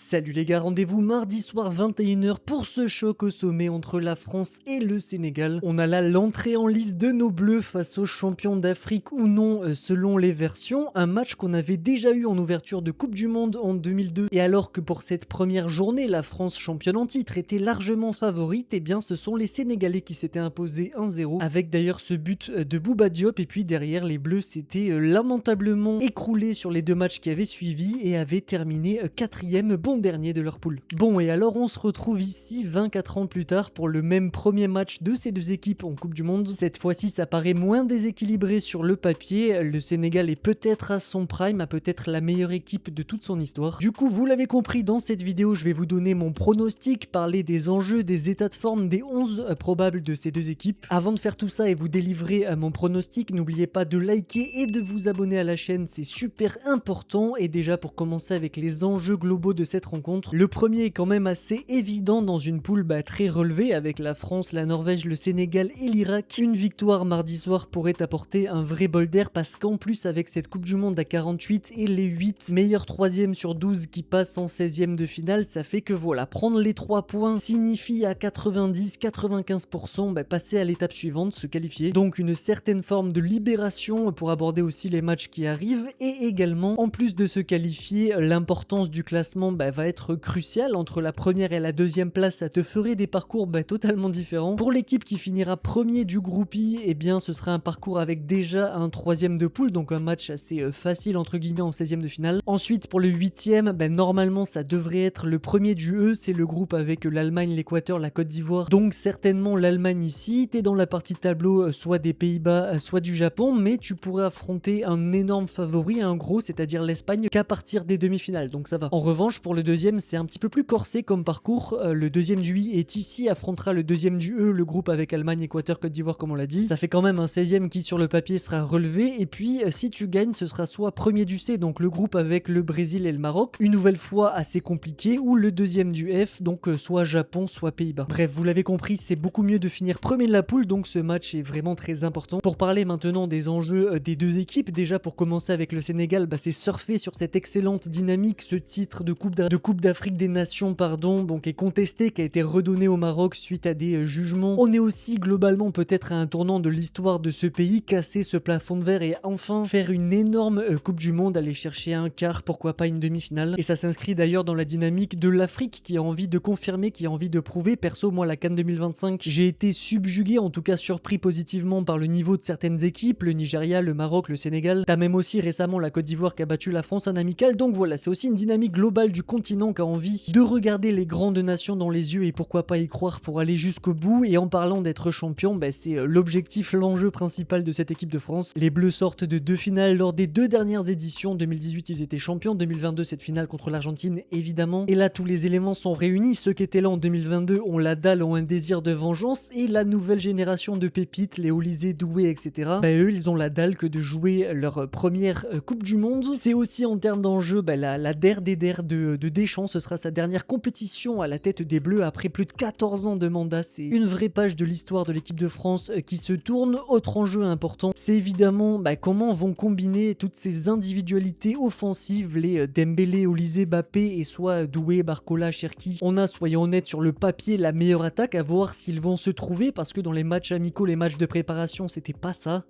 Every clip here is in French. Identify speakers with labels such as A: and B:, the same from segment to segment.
A: Salut les gars, rendez-vous mardi soir 21h pour ce choc au sommet entre la France et le Sénégal. On a là l'entrée en lice de nos bleus face aux champions d'Afrique ou non selon les versions. Un match qu'on avait déjà eu en ouverture de Coupe du Monde en 2002. Et alors que pour cette première journée, la France championne en titre était largement favorite, et bien ce sont les Sénégalais qui s'étaient imposés 1-0. Avec d'ailleurs ce but de Bouba Diop, et puis derrière les bleus s'étaient lamentablement écroulés sur les deux matchs qui avaient suivi et avaient terminé 4e, bon dernier de leur poule. Bon, et alors on se retrouve ici 24 ans plus tard pour le même premier match de ces deux équipes en Coupe du Monde. Cette fois-ci ça paraît moins déséquilibré sur le papier, le Sénégal est peut-être à son prime, a peut-être la meilleure équipe de toute son histoire. Du coup vous l'avez compris, dans cette vidéo je vais vous donner mon pronostic, parler des enjeux, des états de forme, des 11 probables de ces deux équipes. Avant de faire tout ça et vous délivrer mon pronostic, n'oubliez pas de liker et de vous abonner à la chaîne, c'est super important. Et déjà pour commencer avec les enjeux globaux de cette rencontre, le premier est quand même assez évident dans une poule très relevée avec la France, la Norvège, le Sénégal et l'Irak. Une victoire mardi soir pourrait apporter un vrai bol d'air parce qu'en plus avec cette Coupe du Monde à 48 et les 8 meilleurs 3e sur 12 qui passent en 16e de finale, ça fait que voilà, prendre les 3 points signifie à 90-95% passer à l'étape suivante, se qualifier. Donc une certaine forme de libération pour aborder aussi les matchs qui arrivent, et également en plus de se qualifier, l'importance du classement va être cruciale. Entre la première et la deuxième place, ça te ferait des parcours totalement différents. Pour l'équipe qui finira premier du groupe I, eh bien ce sera un parcours avec déjà un 3e de poule, donc un match assez facile entre guillemets en 16e de finale. Ensuite pour le 8e, normalement ça devrait être le premier du E, c'est le groupe avec l'Allemagne, l'Équateur, la Côte d'Ivoire, donc certainement l'Allemagne ici. T'es dans la partie de tableau soit des Pays-Bas, soit du Japon, mais tu pourrais affronter un énorme favori, un gros, c'est-à-dire l'Espagne, qu'à partir des demi-finales, donc ça va. En revanche pour le deuxième c'est un petit peu plus corsé comme parcours, le deuxième du I est ici, affrontera le deuxième du E, le groupe avec Allemagne, Équateur, Côte d'Ivoire comme on l'a dit. Ça fait quand même un 16e qui sur le papier sera relevé, et puis si tu gagnes ce sera soit premier du C, donc le groupe avec le Brésil et le Maroc, une nouvelle fois assez compliqué, ou le deuxième du F, donc soit Japon, soit Pays-Bas. Bref, vous l'avez compris, c'est beaucoup mieux de finir premier de la poule, donc ce match est vraiment très important. Pour parler maintenant des enjeux des deux équipes, déjà pour commencer avec le Sénégal, c'est surfer sur cette excellente dynamique. Ce titre de Coupe d'Afrique des Nations donc est contesté, qui a été redonné au Maroc suite à des jugements. On est aussi globalement peut-être à un tournant de l'histoire de ce pays, casser ce plafond de verre et enfin faire une énorme Coupe du Monde, aller chercher un quart, pourquoi pas une demi-finale. Et ça s'inscrit d'ailleurs dans la dynamique de l'Afrique qui a envie de confirmer, qui a envie de prouver. Perso, moi la CAN 2025, j'ai été subjugué, en tout cas surpris positivement par le niveau de certaines équipes, le Nigeria, le Maroc, le Sénégal. T'as même aussi récemment la Côte d'Ivoire qui a battu la France en amical, donc voilà, c'est aussi une dynamique globale du continent qui a envie de regarder les grandes nations dans les yeux et pourquoi pas y croire pour aller jusqu'au bout. Et en parlant d'être champion, c'est l'objectif, l'enjeu principal de cette équipe de France. Les Bleus sortent de 2 finales lors des 2 dernières éditions. 2018 ils étaient champions, 2022 cette finale contre l'Argentine évidemment. Et là tous les éléments sont réunis, ceux qui étaient là en 2022 ont la dalle, ont un désir de vengeance, et la nouvelle génération de pépites, les Olysée, Doué, etc. Eux ils ont la dalle que de jouer leur première Coupe du Monde. C'est aussi en termes d'enjeu la der des der de Deschamps, ce sera sa dernière compétition à la tête des Bleus après plus de 14 ans de mandat. C'est une vraie page de l'histoire de l'équipe de France qui se tourne. Autre enjeu important, c'est évidemment comment vont combiner toutes ces individualités offensives, les Dembélé, Olysée, Mbappé et soit Doué, Barcola, Cherki. On a, soyons honnêtes, sur le papier la meilleure attaque, à voir s'ils vont se trouver parce que dans les matchs amicaux, les matchs de préparation, c'était pas ça.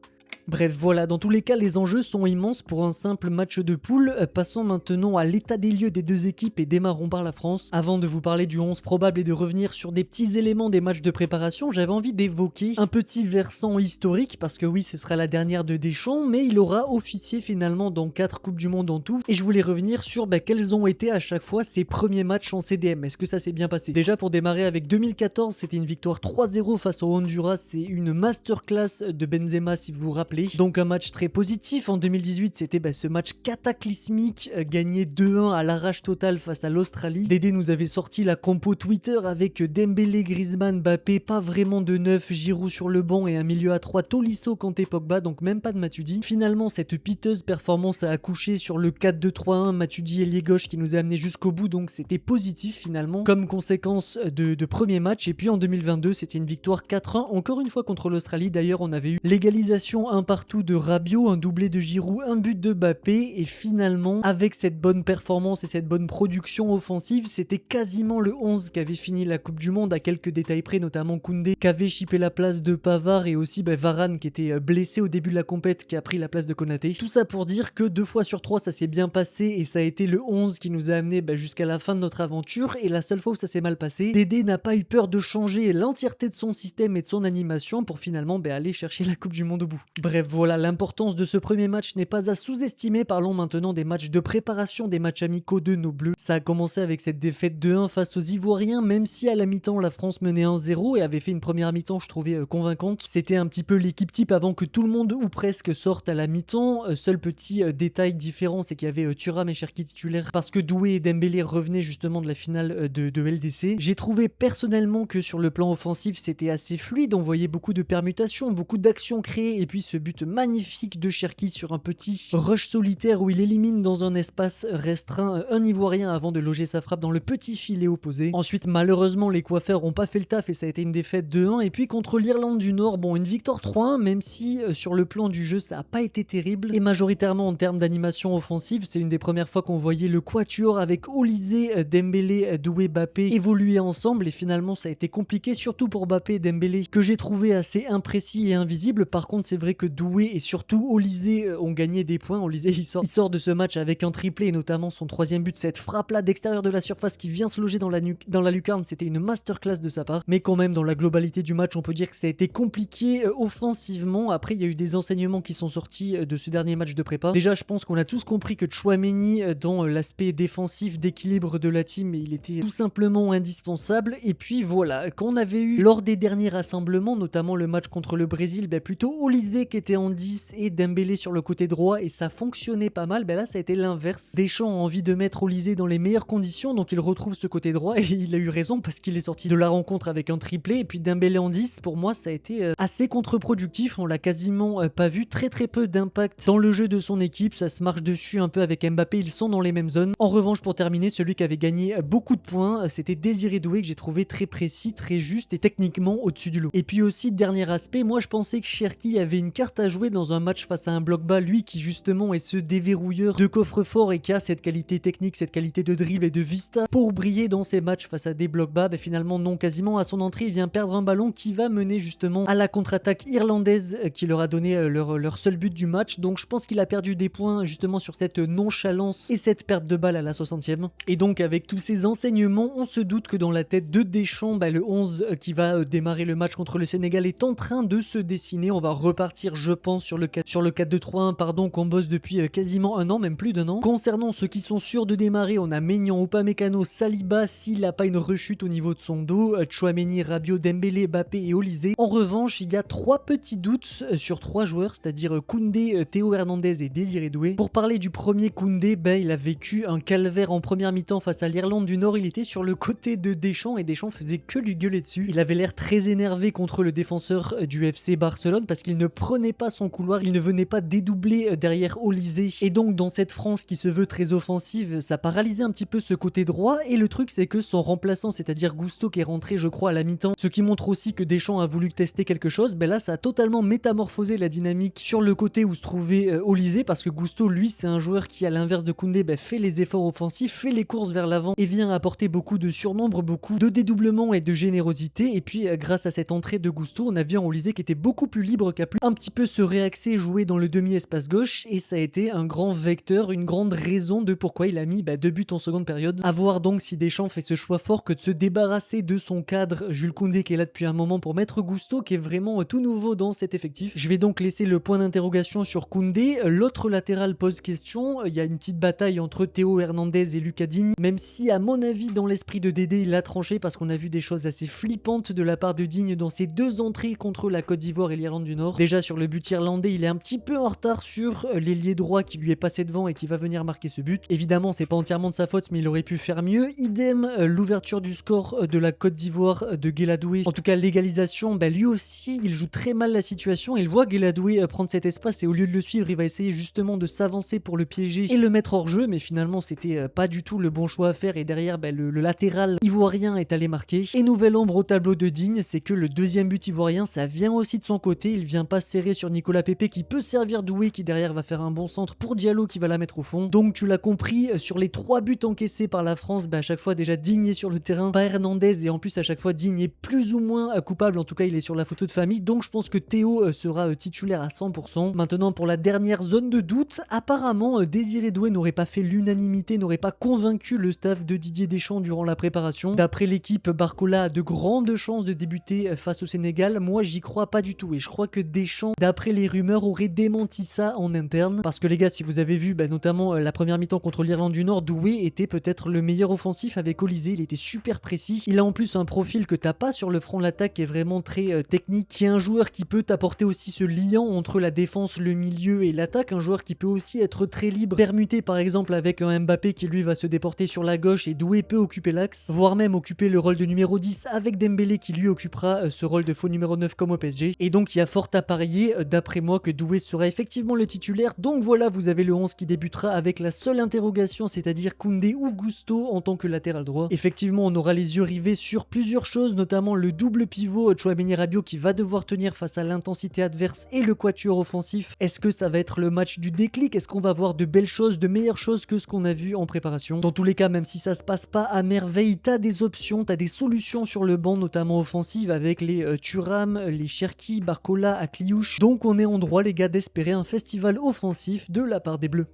A: Bref, voilà, dans tous les cas, les enjeux sont immenses pour un simple match de poule. Passons maintenant à l'état des lieux des deux équipes et démarrons par la France. Avant de vous parler du 11 probable et de revenir sur des petits éléments des matchs de préparation, j'avais envie d'évoquer un petit versant historique, parce que oui, ce sera la dernière de Deschamps, mais il aura officié finalement dans 4 Coupes du Monde en tout. Et je voulais revenir sur quels ont été à chaque fois ses premiers matchs en CDM. Est-ce que ça s'est bien passé? Déjà pour démarrer avec 2014, c'était une victoire 3-0 face au Honduras. C'est une masterclass de Benzema si vous vous rappelez. Donc un match très positif. En 2018 c'était ce match cataclysmique, gagné 2-1 à l'arrache totale face à l'Australie. Dédé nous avait sorti la compo Twitter avec Dembélé, Griezmann, Mbappé, pas vraiment de neuf, Giroud sur le banc et un milieu à 3, Tolisso, Kanté, Pogba, donc même pas de Matuidi. Finalement cette piteuse performance a accouché sur le 4-2-3-1, Matuidi ailier gauche qui nous a amené jusqu'au bout, donc c'était positif finalement comme conséquence de premier match. Et puis en 2022 c'était une victoire 4-1 encore une fois contre l'Australie. D'ailleurs on avait eu l'égalisation un partout de Rabiot, un doublé de Giroud, un but de Mbappé, et finalement, avec cette bonne performance et cette bonne production offensive, c'était quasiment le 11 qui avait fini la Coupe du Monde, à quelques détails près, notamment Koundé qui avait chippé la place de Pavard, et aussi Varane qui était blessé au début de la compète, qui a pris la place de Konaté. Tout ça pour dire que 2 fois sur 3 ça s'est bien passé, et ça a été le 11 qui nous a amené jusqu'à la fin de notre aventure. Et la seule fois où ça s'est mal passé, Dédé n'a pas eu peur de changer l'entièreté de son système et de son animation pour finalement aller chercher la Coupe du Monde au bout. Bref, voilà, l'importance de ce premier match n'est pas à sous-estimer. Parlons maintenant des matchs de préparation, des matchs amicaux de nos Bleus. Ça a commencé avec cette défaite 2-1 face aux Ivoiriens, même si à la mi-temps la France menait 1-0 et avait fait une première mi-temps, je trouvais, convaincante. C'était un petit peu l'équipe type avant que tout le monde ou presque sorte à la mi-temps. Seul petit détail différent, c'est qu'il y avait Thuram et Cherki titulaires parce que Doué et Dembélé revenaient justement de la finale de LDC. J'ai trouvé personnellement que sur le plan offensif c'était assez fluide, on voyait beaucoup de permutations, beaucoup d'actions créées, et puis ce but magnifique de Cherki sur un petit rush solitaire où il élimine dans un espace restreint un Ivoirien avant de loger sa frappe dans le petit filet opposé. Ensuite malheureusement les coiffeurs ont pas fait le taf et ça a été une défaite 2-1, et puis contre l'Irlande du Nord, une victoire 3-1, même si sur le plan du jeu ça a pas été terrible, et majoritairement en termes d'animation offensive, c'est une des premières fois qu'on voyait le quatuor avec Olysée, Dembélé, Doué, Mbappé évoluer ensemble, et finalement ça a été compliqué, surtout pour Mbappé et Dembélé que j'ai trouvé assez imprécis et invisible. Par contre c'est vrai que Doué et surtout Olysée ont gagné des points. Olysée il sort de ce match avec un triplé, et notamment son troisième but, cette frappe là d'extérieur de la surface qui vient se loger dans la lucarne, c'était une masterclass de sa part. Mais quand même dans la globalité du match on peut dire que ça a été compliqué offensivement. Après il y a eu des enseignements qui sont sortis de ce dernier match de prépa. Déjà je pense qu'on a tous compris que Tchouaméni dans l'aspect défensif d'équilibre de la team, il était tout simplement indispensable. Et puis voilà, qu'on avait eu lors des derniers rassemblements, notamment le match contre le Brésil, plutôt Olysée qui était en 10 et Dembélé sur le côté droit, et ça fonctionnait pas mal. Là ça a été l'inverse. Deschamps a envie de mettre Olysée dans les meilleures conditions, donc il retrouve ce côté droit, et il a eu raison parce qu'il est sorti de la rencontre avec un triplé. Et puis Dembélé en 10, pour moi ça a été assez contre-productif, on l'a quasiment pas vu, très peu d'impact dans le jeu de son équipe, ça se marche dessus un peu avec Mbappé, ils sont dans les mêmes zones. En revanche pour terminer, celui qui avait gagné beaucoup de points, c'était Désiré Doué, que j'ai trouvé très précis, très juste et techniquement au-dessus du lot. Et puis aussi dernier aspect, moi je pensais que Cherki avait une carte à jouer dans un match face à un bloc bas, lui qui justement est ce déverrouilleur de coffre-fort et qui a cette qualité technique, cette qualité de dribble et de vista pour briller dans ses matchs face à des blocs bas. Finalement non, quasiment à son entrée il vient perdre un ballon qui va mener justement à la contre-attaque irlandaise qui leur a donné leur seul but du match. Donc je pense qu'il a perdu des points justement sur cette nonchalance et cette perte de balle à la 60e. Et donc avec tous ces enseignements, on se doute que dans la tête de Deschamps, le 11 qui va démarrer le match contre le Sénégal est en train de se dessiner. On va repartir je pense sur le 4-2-3-1 qu'on bosse depuis quasiment un an, même plus d'un an. Concernant ceux qui sont sûrs de démarrer, on a Maignan, Upamecano, Saliba s'il n'a pas une rechute au niveau de son dos, Tchouaméni, Rabiot, Dembélé, Mbappé et Olysée. En revanche il y a 3 petits doutes sur 3 joueurs, c'est-à-dire Koundé, Théo Hernandez et Désiré Doué. Pour parler du premier, Koundé, il a vécu un calvaire en première mi-temps face à l'Irlande du Nord. Il était sur le côté de Deschamps et Deschamps faisait que lui gueuler dessus. Il avait l'air très énervé contre le défenseur du FC Barcelone parce qu'il ne prenait pas son couloir, il ne venait pas dédoubler derrière Olysée. Et donc dans cette France qui se veut très offensive, ça paralysait un petit peu ce côté droit. Et le truc c'est que son remplaçant, c'est-à-dire Gusto qui est rentré je crois à la mi-temps, ce qui montre aussi que Deschamps a voulu tester quelque chose, là ça a totalement métamorphosé la dynamique sur le côté où se trouvait Olysée, parce que Gusto lui c'est un joueur qui à l'inverse de Koundé fait les efforts offensifs, fait les courses vers l'avant et vient apporter beaucoup de surnombre, beaucoup de dédoublement et de générosité. Et puis grâce à cette entrée de Gusto, on a vu un Olysée qui était beaucoup plus libre, qui a pu un petit peu se réaxer, jouer dans le demi-espace gauche, et ça a été un grand vecteur, une grande raison de pourquoi il a mis 2 buts en seconde période. À voir donc si Deschamps fait ce choix fort que de se débarrasser de son cadre Jules Koundé qui est là depuis un moment pour mettre Gusto qui est vraiment tout nouveau dans cet effectif. Je vais donc laisser le point d'interrogation sur Koundé. L'autre latéral pose question, il y a une petite bataille entre Théo Hernandez et Lucas Digne, même si à mon avis dans l'esprit de Dédé il a tranché parce qu'on a vu des choses assez flippantes de la part de Digne dans ses 2 entrées contre la Côte d'Ivoire et l'Irlande du Nord. Déjà sur le but irlandais il est un petit peu en retard sur l'ailier droit qui lui est passé devant et qui va venir marquer ce but. Évidemment c'est pas entièrement de sa faute mais il aurait pu faire mieux. Idem l'ouverture du score de la Côte d'Ivoire de Guéladoué, en tout cas l'égalisation, lui aussi il joue très mal la situation. Il voit Guéladoué prendre cet espace et au lieu de le suivre il va essayer justement de s'avancer pour le piéger et le mettre hors jeu, mais finalement c'était pas du tout le bon choix à faire et derrière le latéral ivoirien est allé marquer. Et nouvelle ombre au tableau de Digne, c'est que le deuxième but ivoirien ça vient aussi de son côté, il vient pas serrer sur Nicolas Pepe qui peut servir Doué qui derrière va faire un bon centre pour Diallo qui va la mettre au fond. Donc tu l'as compris, sur les 3 buts encaissés par la France, à chaque fois déjà Digne est sur le terrain, pas Hernandez, et en plus à chaque fois Digne est plus ou moins coupable, en tout cas il est sur la photo de famille, donc je pense que Théo sera titulaire à 100%. Maintenant pour la dernière zone de doute, apparemment Désiré Doué n'aurait pas fait l'unanimité, n'aurait pas convaincu le staff de Didier Deschamps durant la préparation. D'après l'équipe, Barcola a de grandes chances de débuter face au Sénégal. Moi j'y crois pas du tout et je crois que Deschamps, d'après les rumeurs, aurait démenti ça en interne. Parce que les gars, si vous avez vu notamment la première mi-temps contre l'Irlande du Nord, Doué était peut-être le meilleur offensif avec Olysée, il était super précis. Il a en plus un profil que t'as pas sur le front de l'attaque qui est vraiment très technique, qui est un joueur qui peut t'apporter aussi ce lien entre la défense, le milieu et l'attaque, un joueur qui peut aussi être très libre, permuté par exemple avec un Mbappé qui lui va se déporter sur la gauche et Doué peut occuper l'axe, voire même occuper le rôle de numéro 10 avec Dembélé qui lui occupera ce rôle de faux numéro 9 comme au PSG. Et donc il y a fort à parier, d'après moi, que Doué sera effectivement le titulaire. Donc voilà, vous avez le 11 qui débutera avec la seule interrogation, c'est-à-dire Koundé ou Gusto en tant que latéral droit. Effectivement, on aura les yeux rivés sur plusieurs choses, notamment le double pivot Tchouaméni Rabiot qui va devoir tenir face à l'intensité adverse et le quatuor offensif. Est-ce que ça va être le match du déclic? Est-ce qu'on va voir de belles choses, de meilleures choses que ce qu'on a vu en préparation? Dans tous les cas, même si ça se passe pas à merveille, t'as des options, t'as des solutions sur le banc, notamment offensive avec les Thuram, les Cherki, Barcola, Akliouche. Donc on est en droit les gars d'espérer un festival offensif de la part des Bleus.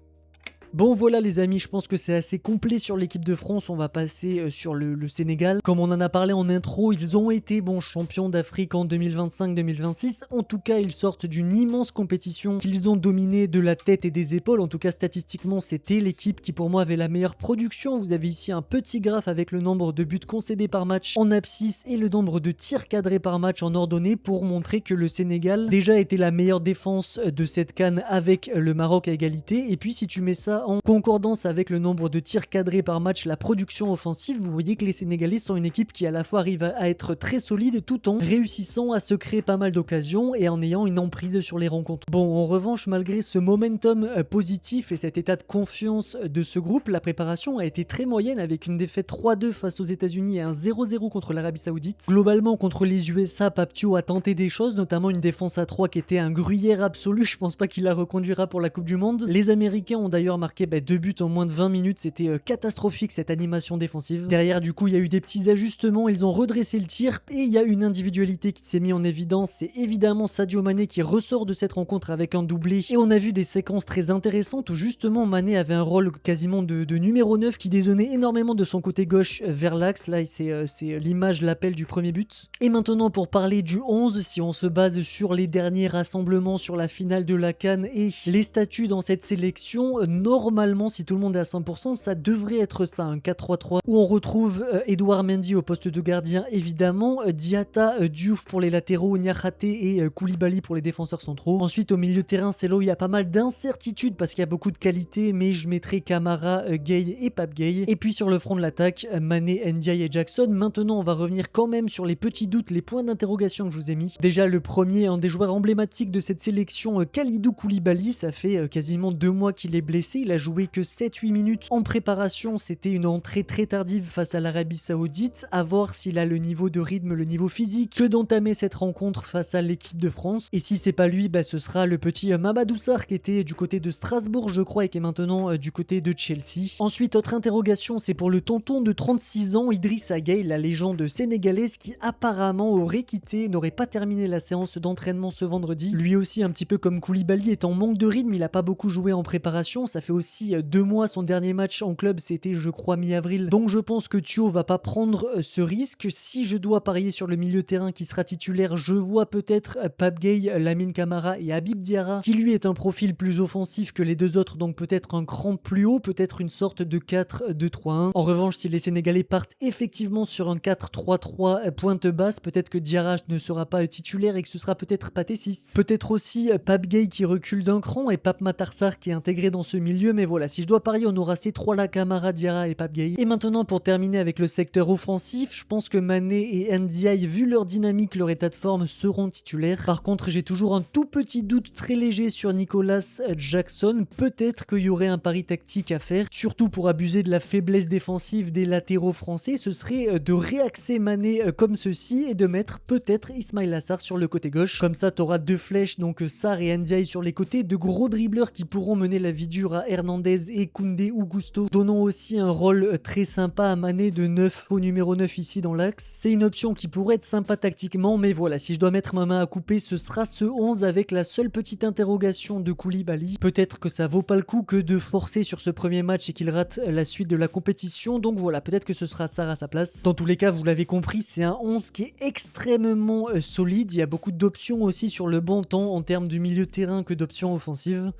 A: Bon voilà les amis, je pense que c'est assez complet sur l'équipe de France, on va passer sur le Sénégal. Comme on en a parlé en intro, ils ont été champions d'Afrique en 2025-2026. En tout cas, ils sortent d'une immense compétition qu'ils ont dominée de la tête et des épaules. En tout cas, statistiquement, c'était l'équipe qui pour moi avait la meilleure production. Vous avez ici un petit graphe avec le nombre de buts concédés par match en abscisse et le nombre de tirs cadrés par match en ordonnée pour montrer que le Sénégal déjà était la meilleure défense de cette CAN avec le Maroc à égalité. Et puis si tu mets ça en concordance avec le nombre de tirs cadrés par match, la production offensive, vous voyez que les Sénégalais sont une équipe qui à la fois arrive à être très solide tout en réussissant à se créer pas mal d'occasions et en ayant une emprise sur les rencontres. Bon, en revanche, malgré ce momentum positif et cet état de confiance de ce groupe, la préparation a été très moyenne avec une défaite 3-2 face aux États-Unis et un 0-0 contre l'Arabie Saoudite. Globalement, contre les USA, Papthio a tenté des choses, notamment une défense à 3 qui était un gruyère absolu. Je pense pas qu'il la reconduira pour la Coupe du Monde. Les Américains ont d'ailleurs marqué 2 buts en moins de 20 minutes, c'était catastrophique cette animation défensive. Derrière du coup il y a eu des petits ajustements, ils ont redressé le tir et il y a une individualité qui s'est mise en évidence, c'est évidemment Sadio Mané qui ressort de cette rencontre avec un doublé et on a vu des séquences très intéressantes où justement Mané avait un rôle quasiment de numéro 9 qui dézonnait énormément de son côté gauche vers l'axe, là c'est l'image, l'appel du premier but. Et maintenant pour parler du 11, si on se base sur les derniers rassemblements sur la finale de la CAN et les statuts dans cette sélection, normalement, si tout le monde est à 100%, ça devrait être ça, un 4-3-3, où on retrouve Edouard Mendy au poste de gardien, évidemment, Diatta, Diouf pour les latéraux, Niakhaté et Koulibaly pour les défenseurs centraux. Ensuite, au milieu de terrain, c'est là où il y a pas mal d'incertitudes parce qu'il y a beaucoup de qualité, mais je mettrai Camara, Gueye et Pape Gueye. Et puis sur le front de l'attaque, Mané, Ndiaye et Jackson. Maintenant, on va revenir quand même sur les petits doutes, les points d'interrogation que je vous ai mis. Déjà, le premier, un des joueurs emblématiques de cette sélection, Kalidou Koulibaly, ça fait quasiment 2 mois qu'il est blessé, il a joué que 7-8 minutes en préparation, c'était une entrée très tardive face à l'Arabie Saoudite, à voir s'il a le niveau de rythme, le niveau physique que d'entamer cette rencontre face à l'équipe de France. Et si c'est pas lui, ce sera le petit Mamadou Sarr qui était du côté de Strasbourg je crois et qui est maintenant du côté de Chelsea. Ensuite, autre interrogation, c'est pour le tonton de 36 ans, Idrissa Gueye, la légende sénégalaise qui apparemment aurait quitté, n'aurait pas terminé la séance d'entraînement ce vendredi. Lui aussi, un petit peu comme Koulibaly, est en manque de rythme, il a pas beaucoup joué en préparation, ça fait aussi 2 mois, son dernier match en club c'était je crois mi-avril, donc je pense que Thio va pas prendre ce risque. Si je dois parier sur le milieu de terrain qui sera titulaire, je vois peut-être Pape Gueye, Lamine Camara et Habib Diarra qui lui est un profil plus offensif que les deux autres, donc peut-être un cran plus haut, peut-être une sorte de 4-2-3-1. En revanche, si les Sénégalais partent effectivement sur un 4-3-3 pointe basse, peut-être que Diarra ne sera pas titulaire et que ce sera peut-être Pathé 6. Peut-être aussi Pape Gueye qui recule d'un cran et Pape Matar Sarr qui est intégré dans ce milieu, milieu, mais voilà, si je dois parier, on aura ces trois-là, Camara, Diarra et Pape Gueye. Et maintenant, pour terminer avec le secteur offensif, je pense que Mané et Ndiaye, vu leur dynamique, leur état de forme, seront titulaires. Par contre, j'ai toujours un tout petit doute très léger sur Nicolas Jackson. Peut-être qu'il y aurait un pari tactique à faire, surtout pour abuser de la faiblesse défensive des latéraux français, ce serait de réaxer Mané comme ceci et de mettre peut-être Ismaïla Sarr sur le côté gauche. Comme ça, t'auras deux flèches, donc Sarr et Ndiaye sur les côtés, de gros dribbleurs qui pourront mener la vie dure à Hernandez et Koundé ou Gusto, donnant aussi un rôle très sympa à Mané de 9, faux numéro 9 ici dans l'axe. C'est une option qui pourrait être sympa tactiquement, mais voilà, si je dois mettre ma main à couper, ce sera ce 11 avec la seule petite interrogation de Koulibaly. Peut-être que ça vaut pas le coup que de forcer sur ce premier match et qu'il rate la suite de la compétition, donc voilà, peut-être que ce sera Sarr à sa place. Dans tous les cas, vous l'avez compris, c'est un 11 qui est extrêmement solide. Il y a beaucoup d'options aussi sur le bon temps en termes de milieu de terrain que d'options offensives.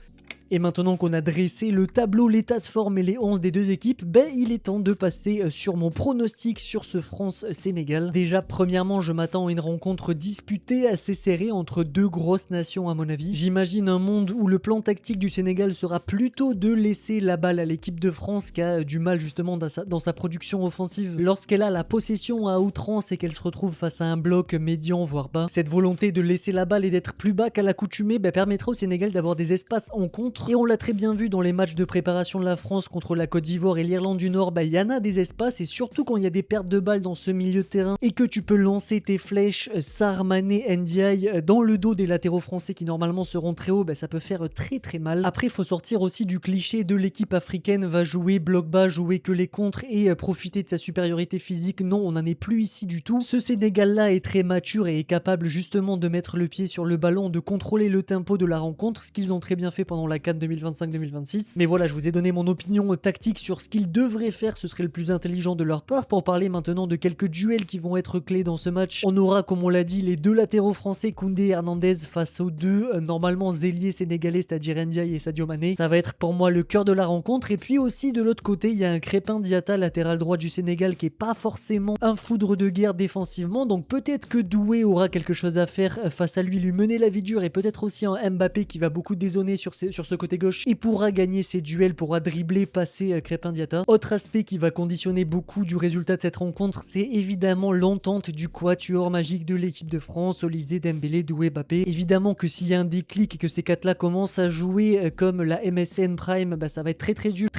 A: Et maintenant qu'on a dressé le tableau, l'état de forme et les 11 des deux équipes, il est temps de passer sur mon pronostic sur ce France-Sénégal. Déjà, premièrement, je m'attends à une rencontre disputée assez serrée entre deux grosses nations à mon avis. J'imagine un monde où le plan tactique du Sénégal sera plutôt de laisser la balle à l'équipe de France qui a du mal justement dans sa production offensive lorsqu'elle a la possession à outrance et qu'elle se retrouve face à un bloc médian voire bas. Cette volonté de laisser la balle et d'être plus bas qu'à l'accoutumée permettra au Sénégal d'avoir des espaces en contre. Et on l'a très bien vu dans les matchs de préparation de la France contre la Côte d'Ivoire et l'Irlande du Nord, il y en a des espaces et surtout quand il y a des pertes de balles dans ce milieu de terrain et que tu peux lancer tes flèches Sarr, Mané, Ndiaye dans le dos des latéraux français qui normalement seront très hauts, ça peut faire très très mal. Après, il faut sortir aussi du cliché de l'équipe africaine va jouer bloc bas, jouer que les contres et profiter de sa supériorité physique. Non, on n'en est plus ici du tout. Ce Sénégal-là est très mature et est capable justement de mettre le pied sur le ballon, de contrôler le tempo de la rencontre, ce qu'ils ont très bien fait pendant la CAN 2025-2026. Mais voilà, je vous ai donné mon opinion tactique sur ce qu'ils devraient faire, ce serait le plus intelligent de leur part. Pour parler maintenant de quelques duels qui vont être clés dans ce match, on aura, comme on l'a dit, les deux latéraux français, Koundé et Hernandez, face aux deux normalement zéliers sénégalais, c'est-à-dire Ndiaye et Sadio Mané. Ça va être pour moi le cœur de la rencontre. Et puis aussi de l'autre côté, il y a un Crépin Diatta, latéral droit du Sénégal, qui est pas forcément un foudre de guerre défensivement, donc peut-être que Doué aura quelque chose à faire face à lui mener la vie dure, et peut-être aussi un Mbappé qui va beaucoup dézonner sur ce côté gauche et pourra gagner ses duels, pourra dribbler, passer Crépin Diatta. Autre aspect qui va conditionner beaucoup du résultat de cette rencontre, c'est évidemment l'entente du quatuor magique de l'équipe de France, Olysée, Dembélé, Doué, Mbappé. Évidemment que s'il y a un déclic et que ces quatre-là commencent à jouer comme la MSN Prime, ça va être très dur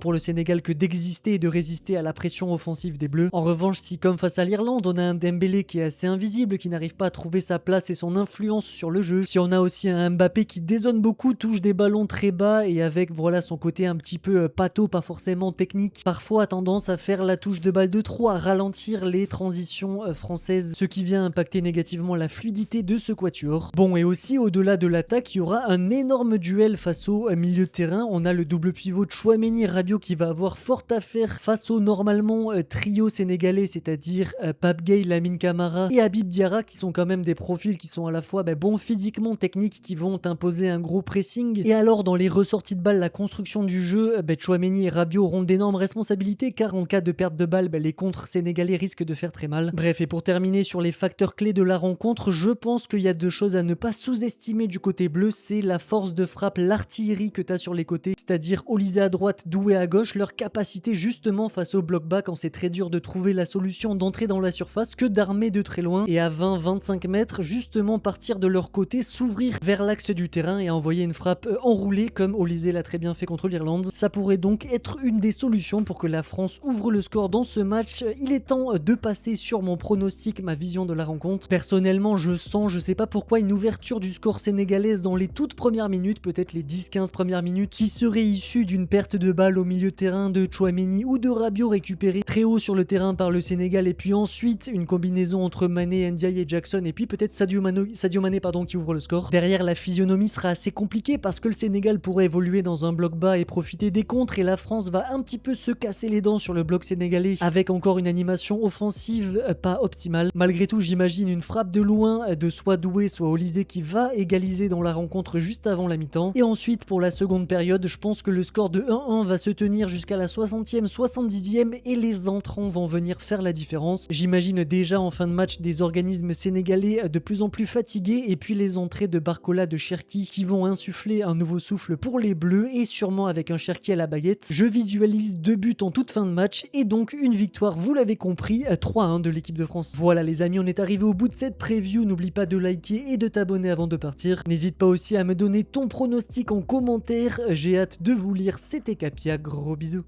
A: pour le Sénégal que d'exister et de résister à la pression offensive des Bleus. En revanche, si comme face à l'Irlande, on a un Dembélé qui est assez invisible, qui n'arrive pas à trouver sa place et son influence sur le jeu, si on a aussi un Mbappé qui dézone beaucoup, touche des ballons très bas et avec son côté un petit peu pâteau, pas forcément technique, parfois a tendance à faire la touche de balle de trop, à ralentir les transitions françaises, ce qui vient impacter négativement la fluidité de ce quatuor. Bon, et aussi au-delà de l'attaque, il y aura un énorme duel face au milieu de terrain. On a le double pivot Tchouaméni-Rabiot qui va avoir fort à faire face au normalement trio sénégalais, c'est-à-dire Pape Gueye, Lamine Camara et Habib Diarra, qui sont quand même des profils qui sont à la fois bons physiquement, techniques, qui vont imposer un gros pressing. Et alors dans les ressorties de balles, la construction du jeu, Tchouaméni et Rabiot auront d'énormes responsabilités, car en cas de perte de balle, les contres sénégalais risquent de faire très mal. Bref, et pour terminer sur les facteurs clés de la rencontre, je pense qu'il y a deux choses à ne pas sous-estimer du côté bleu, c'est la force de frappe, l'artillerie que tu as sur les côtés, c'est-à-dire Olysée à droite, Doué à gauche, leur capacité justement face au bloc bas quand c'est très dur de trouver la solution d'entrer dans la surface que d'armer de très loin et à 20-25 mètres, justement partir de leur côté, s'ouvrir vers l'axe du terrain et envoyer une frappe enroulée comme Olysée l'a très bien fait contre l'Irlande. Ça pourrait donc être une des solutions pour que la France ouvre le score dans ce match. Il est temps de passer sur mon pronostic, ma vision de la rencontre. Personnellement, je sais pas pourquoi, une ouverture du score sénégalaise dans les toutes premières minutes, peut-être les 10-15 premières minutes, qui serait issue d'une perte de balle au milieu de terrain de Tchouaméni ou de Rabiot récupéré très haut sur le terrain par le Sénégal, et puis ensuite une combinaison entre Mané, Ndiaye et Jackson, et puis peut-être Sadio Mané qui ouvre le score. Derrière, la physionomie sera assez compliquée parce que le Sénégal pourrait évoluer dans un bloc bas et profiter des contres, et la France va un petit peu se casser les dents sur le bloc sénégalais avec encore une animation offensive pas optimale. Malgré tout, j'imagine une frappe de loin de soit Doué soit Olysée qui va égaliser dans la rencontre juste avant la mi-temps. Et ensuite, pour la seconde période, je pense que le score de 1-1 va se tenir jusqu'à la 60e, 70e et les entrants vont venir faire la différence. J'imagine déjà en fin de match des organismes sénégalais de plus en plus fatigués, et puis les entrées de Barcola, de Cherki qui vont insuffler un nouveau souffle pour les Bleus et sûrement avec un Cherki à la baguette. Je visualise 2 buts en toute fin de match et donc une victoire, vous l'avez compris, 3-1 de l'équipe de France. Voilà les amis, on est arrivé au bout de cette preview. N'oublie pas de liker et de t'abonner avant de partir. N'hésite pas aussi à me donner ton pronostic en commentaire. J'ai hâte de vous lire. C'était Capia, gros bisous.